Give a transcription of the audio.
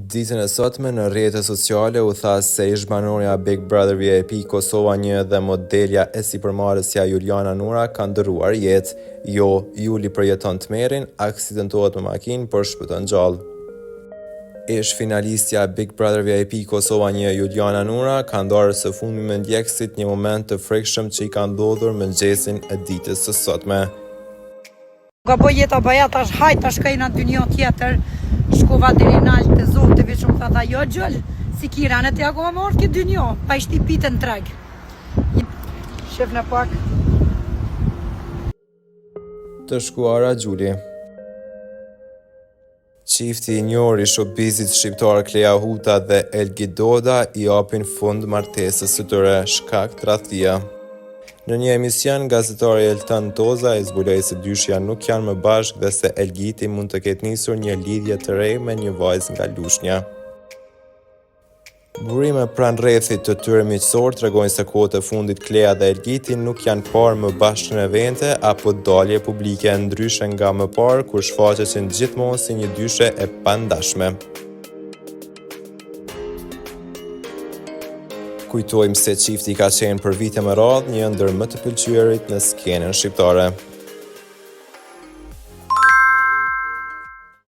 Ditën e sotme në rrjetet sociale u tha se ish banorja Big Brother VIP Kosova 1 dhe modelja e sipërmarrësja Juliana Nura ka ndëruar jetë. Jo, Juli përjeton tmerrin, aksidentohet me makinë, por shpëton gjallë. Ish finalistja Big Brother VIP Kosova 1 Juliana Nura ka ndarë së fundmi me ndjekësit një moment të frikshëm që i ka ndodhur mëngjesin e ditës së sotme. Ka po jeta bëja tash hajt tash ka në dynjë tjetër. Shkova deri në altë të zotë, veç më tha jo gjëll, si kirane të jako më orë këtë dynjo, pa ishti pitë në treg. Shef në pak. Të shkuara Gjuli. Çifti i njohur i showbizit shqiptar Klea Huta dhe Elgi Doda i japin fund martesës së tyre, shkak tradhtia. Në një emision, gazetari Elton Toza e zbuloi se dyshja nuk janë më bashkë dhe se Elgiti mund të ketë nisur një lidhje të re me një vajzë nga Lushnja. Burime pranë rrethit të tyre miqësor tregojnë se kohët e fundit Klea dhe Elgiti nuk janë parë më bashkë në evente apo dalje publike, ndryshe nga më parë kur shfaqeshin gjithmonë si një dyshe e pandashme. Kujtojmë se çifti ka qenë për vite me radhë një ndër më të pëlqyerit në skenën shqiptare.